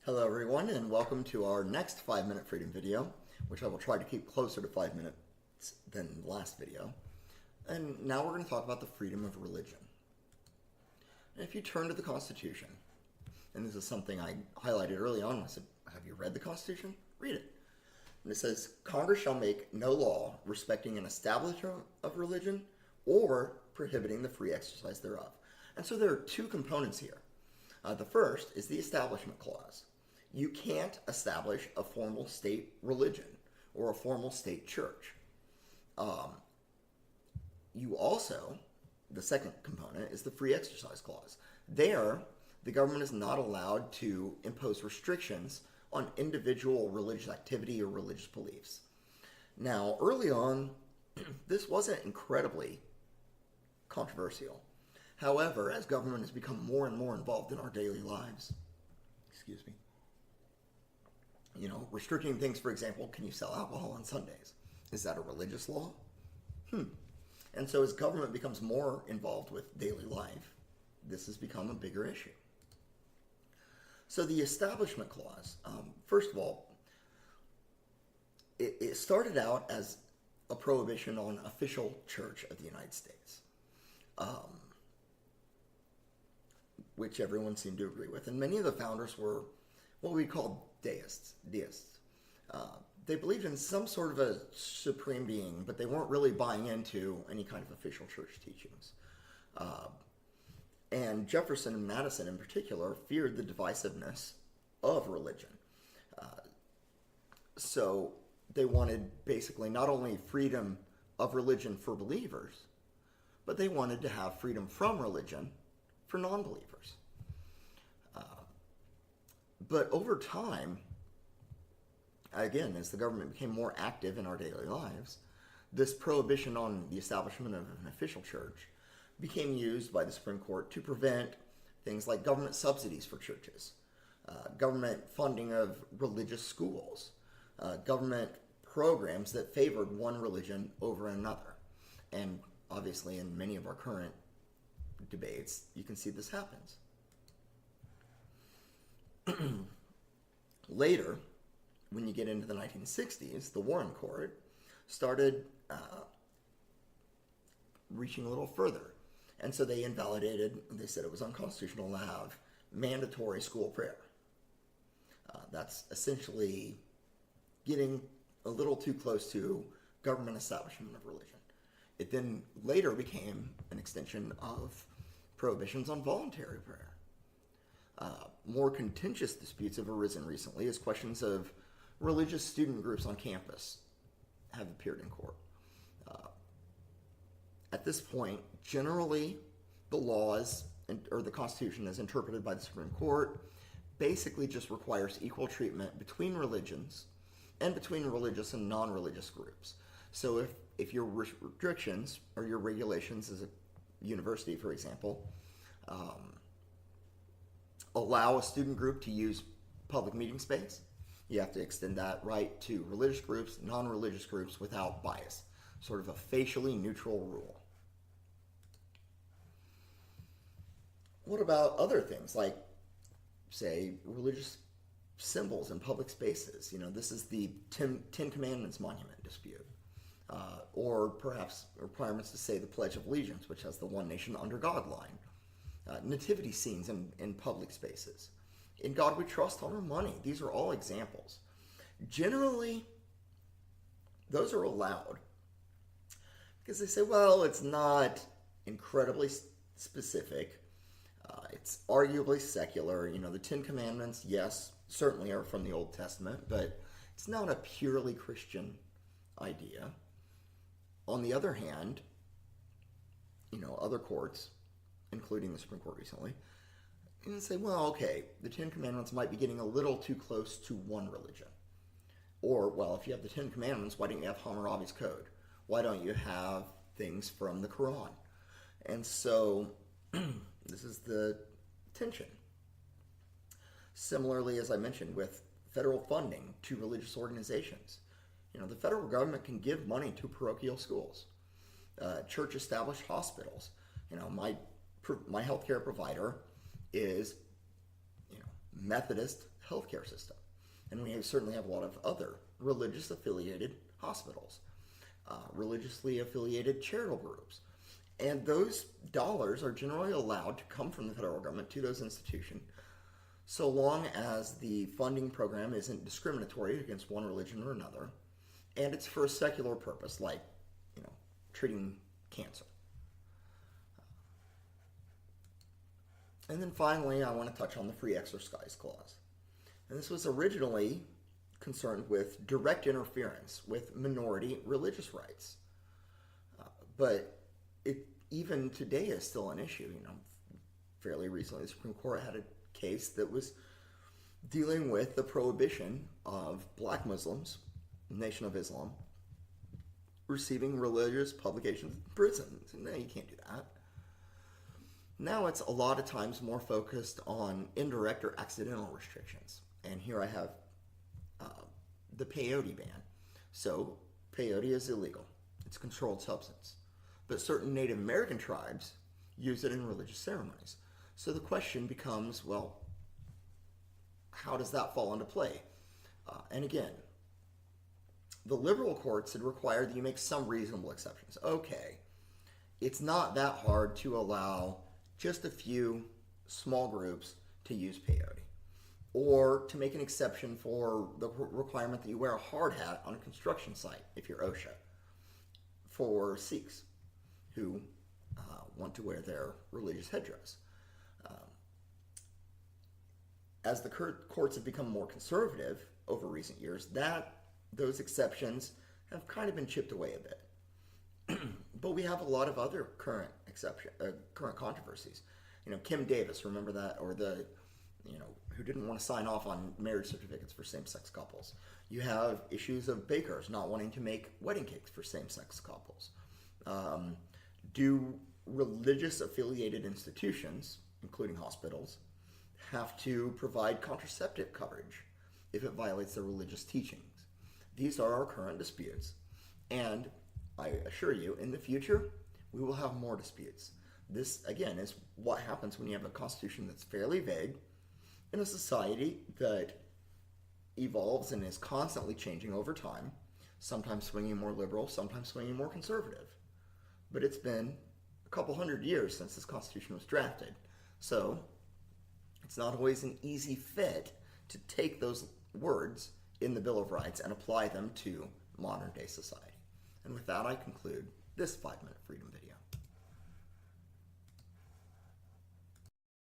Hello everyone and welcome to our next 5-minute freedom video, which I will try to keep closer to 5 minutes than the last video. And now we're going to talk about the freedom of religion. And if you turn to the Constitution, and this is something I highlighted early on, I said, have you read the Constitution? Read it. And it says, Congress shall make no law respecting an establishment of religion or prohibiting the free exercise thereof. And so there are two components here. The first is the Establishment Clause. You can't establish a formal state religion or a formal state church. You also, the second component is the Free Exercise Clause. There, the government is not allowed to impose restrictions on individual religious activity or religious beliefs. Now, early on, this wasn't incredibly controversial. However, as government has become more and more involved in our daily lives, restricting things, for example, can you sell alcohol on Sundays? Is that a religious law? And so as government becomes more involved with daily life, this has become a bigger issue. So the Establishment Clause, first of all, it started out as a prohibition on official church of the United States, which everyone seemed to agree with. And many of the founders were what we call deists. They believed in some sort of a supreme being, but they weren't really buying into any kind of official church teachings. And Jefferson and Madison in particular feared the divisiveness of religion. So they wanted basically not only freedom of religion for believers, but they wanted to have freedom from religion for non-believers. But over time, again, as the government became more active in our daily lives, this prohibition on the establishment of an official church became used by the Supreme Court to prevent things like government subsidies for churches, government funding of religious schools, government programs that favored one religion over another. And obviously in many of our current debates, you can see this happens. Later, when you get into the 1960s, the Warren Court started reaching a little further. And so they said it was unconstitutional to have mandatory school prayer. That's essentially getting a little too close to government establishment of religion. It then later became an extension of prohibitions on voluntary prayer. More contentious disputes have arisen recently as questions of religious student groups on campus have appeared in court. At this point, generally, the laws or the Constitution as interpreted by the Supreme Court basically just requires equal treatment between religions and between religious and non-religious groups. So if your restrictions or your regulations as a university, for example, allow a student group to use public meeting space, you have to extend that right to religious groups, non-religious groups without bias, sort of a facially neutral rule. What about other things like, say, religious symbols in public spaces? This is the Ten Commandments monument dispute. Or perhaps requirements to say the Pledge of Allegiance, which has the one nation under God line. Nativity scenes in public spaces. In God We Trust, Honor Money. These are all examples. Generally, those are allowed because they say, well, it's not incredibly specific. It's arguably secular. The Ten Commandments, yes, certainly are from the Old Testament, but it's not a purely Christian idea. On the other hand, other courts, including the Supreme Court recently, and say, well, okay, the Ten Commandments might be getting a little too close to one religion. Or, well, if you have the Ten Commandments, why don't you have Hammurabi's Code? Why don't you have things from the Quran? And so this is the tension. Similarly, as I mentioned, with federal funding to religious organizations, the federal government can give money to parochial schools, church-established hospitals. My healthcare provider is Methodist healthcare system. And we certainly have a lot of other religious affiliated hospitals, religiously affiliated charitable groups. And those dollars are generally allowed to come from the federal government to those institutions so long as the funding program isn't discriminatory against one religion or another, and it's for a secular purpose, like, treating cancer. And then finally, I want to touch on the Free Exercise Clause. And this was originally concerned with direct interference with minority religious rights. But it even today is still an issue. Fairly recently, the Supreme Court had a case that was dealing with the prohibition of black Muslims, Nation of Islam, receiving religious publications in prisons. No, you can't do that. Now it's a lot of times more focused on indirect or accidental restrictions. And here I have the peyote ban. So peyote is illegal. It's a controlled substance. But certain Native American tribes use it in religious ceremonies. So the question becomes, well, how does that fall into play? And again, the liberal courts had required that you make some reasonable exceptions. Okay, it's not that hard to allow just a few small groups to use peyote, or to make an exception for the requirement that you wear a hard hat on a construction site if you're OSHA, for Sikhs who want to wear their religious headdress. As the courts have become more conservative over recent years, those exceptions have kind of been chipped away a bit. But we have a lot of other current controversies. Kim Davis, remember that, or who didn't want to sign off on marriage certificates for same-sex couples. You have issues of bakers not wanting to make wedding cakes for same-sex couples. Do religious affiliated institutions, including hospitals, have to provide contraceptive coverage if it violates their religious teachings? These are our current disputes, and I assure you, in the future, we will have more disputes. This, again, is what happens when you have a constitution that's fairly vague in a society that evolves and is constantly changing over time, sometimes swinging more liberal, sometimes swinging more conservative. But it's been a couple hundred years since this constitution was drafted, so it's not always an easy fit to take those words in the Bill of Rights and apply them to modern day society. And with that, I conclude this 5-minute freedom video.